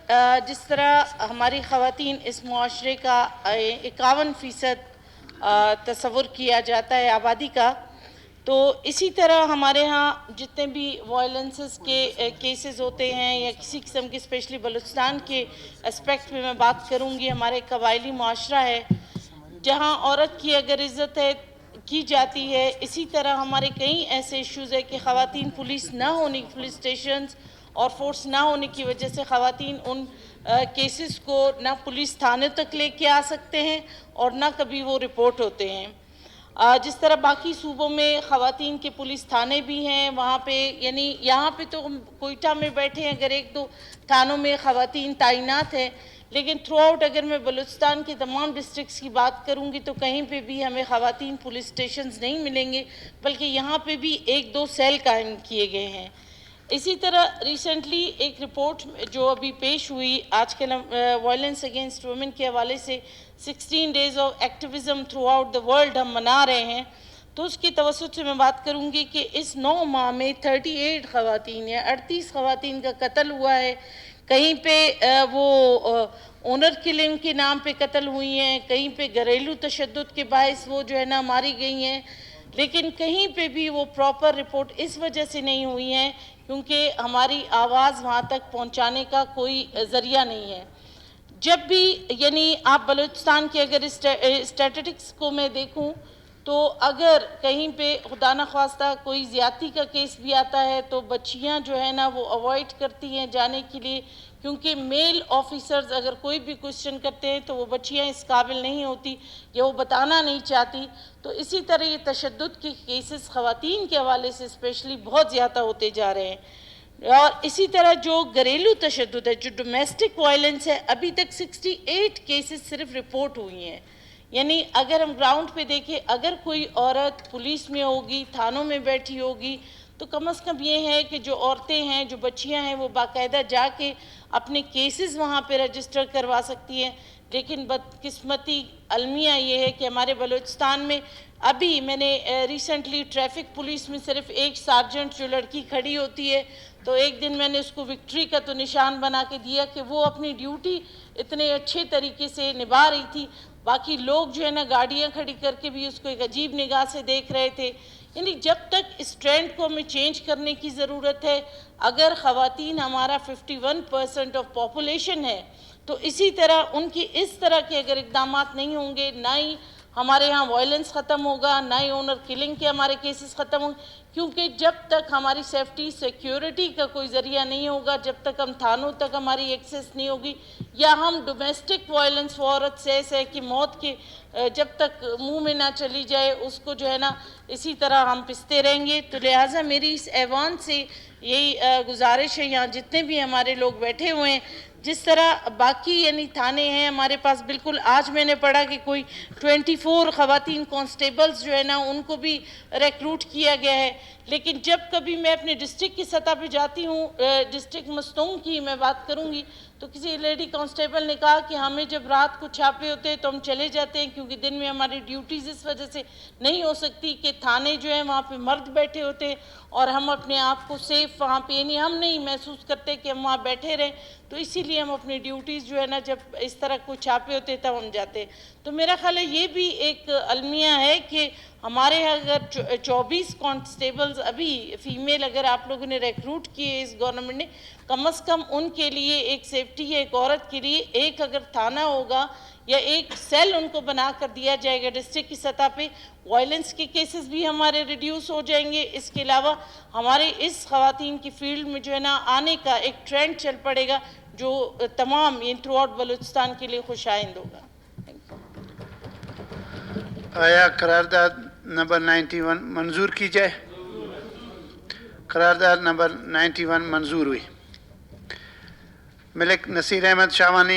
जिस तरह हमारी ख़वातीन इस मुआशरे का 51% तस्वुर किया जाता है आबादी का, तो इसी तरह हमारे यहाँ जितने भी वायलेंसेस के केसेस होते हैं या किसी किस्म के, स्पेशली बलूचिस्तान के एस्पेक्ट में मैं बात करूँगी, हमारे कबायली मुआशरा है जहाँ औरत की अगर इज़्ज़त है की जाती है, इसी तरह हमारे कई ऐसे इश्यूज़ है कि ख़वातीन पुलिस ना होने, पुलिस स्टेशंस और फोर्स ना होने की वजह से ख़वातीन उन केसेस को ना पुलिस थाने तक लेके आ सकते हैं और ना कभी वो रिपोर्ट होते हैं। जिस तरह बाकी सूबों में ख़वातीन के पुलिस थाने भी हैं, वहाँ पे यानी यहाँ पे तो हम कोयटा में बैठे हैं, अगर 1-2 थानों में ख़वातीन तैनात हैं, लेकिन थ्रू आउट अगर मैं बलूचिस्तान के तमाम डिस्ट्रिक्ट्स की बात करूँगी तो कहीं पे भी हमें ख़वातीन पुलिस स्टेशंस नहीं मिलेंगे, बल्कि यहाँ पे भी 1-2 सेल कायम किए गए हैं। इसी तरह रिसेंटली एक रिपोर्ट जो अभी पेश हुई आजकल वायलेंस अगेंस्ट वुमेन के हवाले से 16 days of activism through out the world हम मना रहे हैं, तो उसकी तवज्जुह से मैं बात करूँगी कि इस 9 माह में 38 ख़वातीन या 38 ख़वातीन का कत्ल हुआ है। कहीं पे वो ओनर किलिंग के नाम पे कत्ल हुई हैं, कहीं पे घरेलू तशद्दुद के बायस वो जो है ना मारी गई हैं, लेकिन कहीं पे भी वो प्रॉपर रिपोर्ट इस वजह से नहीं हुई हैं क्योंकि हमारी आवाज़ वहाँ तक पहुँचाने का कोई ज़रिया नहीं है। जब भी यानी आप बलूचिस्तान के अगर स्टैटिस्टिक्स को मैं देखूं तो अगर कहीं पे खुदा न ख्वास्ता कोई ज़्यादती का केस भी आता है तो बच्चियां जो है ना वो अवॉइड करती हैं जाने के लिए, क्योंकि मेल ऑफिसर्स अगर कोई भी क्वेश्चन करते हैं तो वो बच्चियां इस काबिल नहीं होती या वो बताना नहीं चाहती। तो इसी तरह ये तशद्दुद के केसेस ख़वातीन के हवाले से स्पेशली बहुत ज़्यादा होते जा रहे हैं। और इसी तरह जो घरेलू तशद्दुद है, जो डोमेस्टिक वायलेंस है, अभी तक 68 केसेस सिर्फ रिपोर्ट हुई हैं। यानी अगर हम ग्राउंड पे देखें, अगर कोई औरत पुलिस में होगी, थानों में बैठी होगी, तो कम से कम ये है कि जो औरतें हैं, जो बच्चियां हैं, वो बाकायदा जाके अपने केसेस वहाँ पे रजिस्टर करवा सकती हैं। लेकिन बदकिस्मती अलमिया ये है कि हमारे बलूचिस्तान में अभी मैंने रिसेंटली ट्रैफिक पुलिस में सिर्फ एक सार्जेंट जो लड़की खड़ी होती है, तो एक दिन मैंने उसको विक्ट्री का तो निशान बना के दिया कि वो अपनी ड्यूटी इतने अच्छे तरीके से निभा रही थी, बाकी लोग जो है ना गाड़ियाँ खड़ी करके भी उसको एक अजीब निगाह से देख रहे थे। यानी जब तक इस ट्रेंड को हमें चेंज करने की ज़रूरत है। अगर ख़वातीन हमारा 51% ऑफ पॉपुलेशन है, तो इसी तरह उनकी इस तरह के अगर इक़दामात नहीं होंगे, ना ही हमारे यहाँ वायलेंस ख़त्म होगा, ना ही ओनर किलिंग के हमारे केसेस ख़त्म होंगे, क्योंकि जब तक हमारी सेफ्टी सिक्योरिटी का कोई ज़रिया नहीं होगा, जब तक हम थानों तक हमारी एक्सेस नहीं होगी, या हम डोमेस्टिक वायलेंस औरत से ऐसे कि मौत के जब तक मुंह में ना चली जाए उसको जो है ना इसी तरह हम पिसते रहेंगे। तो लिहाजा मेरी इस ऐवान से यही गुजारिश है, यहाँ जितने भी हमारे लोग बैठे हुए हैं, जिस तरह बाकी यानी थाने हैं हमारे पास, बिल्कुल आज मैंने पढ़ा कि कोई 24 ख़वातीन कांस्टेबल्स जो है ना उनको भी रिक्रूट किया गया है। लेकिन जब कभी मैं अपने डिस्ट्रिक्ट की सतह पे जाती हूँ, डिस्ट्रिक्ट मस्तूंग की मैं बात करूँगी, तो किसी लेडी कांस्टेबल ने कहा कि हमें जब रात को छापे होते हैं तो हम चले जाते हैं, क्योंकि दिन में हमारी ड्यूटीज़ इस वजह से नहीं हो सकती कि थाने जो है वहाँ पे मर्द बैठे होते हैं और हम अपने आप को सेफ वहाँ पे यानी हम नहीं महसूस करते कि हम वहाँ बैठे रहें, तो इसीलिए हम अपनी ड्यूटीज़ जो है ना जब इस तरह कोई छापे होते हैं तब हम जाते हैं। तो मेरा ख्याल है ये भी एक अलमिया है कि हमारे यहाँ अगर 24 कांस्टेबल्स अभी फ़ीमेल अगर आप लोगों ने रिक्रूट किए इस गवर्नमेंट ने, कम से कम उनके लिए एक सेफ्टी है, एक औरत के लिए एक अगर थाना होगा या एक सेल उनको बना कर दिया जाएगा डिस्ट्रिक्ट की सतह पे, वायलेंस के केसेस भी हमारे रिड्यूस हो जाएंगे। इसके अलावा हमारे इस ख़वातीन की फील्ड में जो है ना आने का एक ट्रेंड चल पड़ेगा जो तमाम इन थ्रू आउट बलूचिस्तान के लिए खुशाइंद होगा। आया करारदाद नंबर 91 मंजूर की जाए? करारदाद नंबर 91 मंजूर हुई। मलिक नसीर अहमद शाहवानी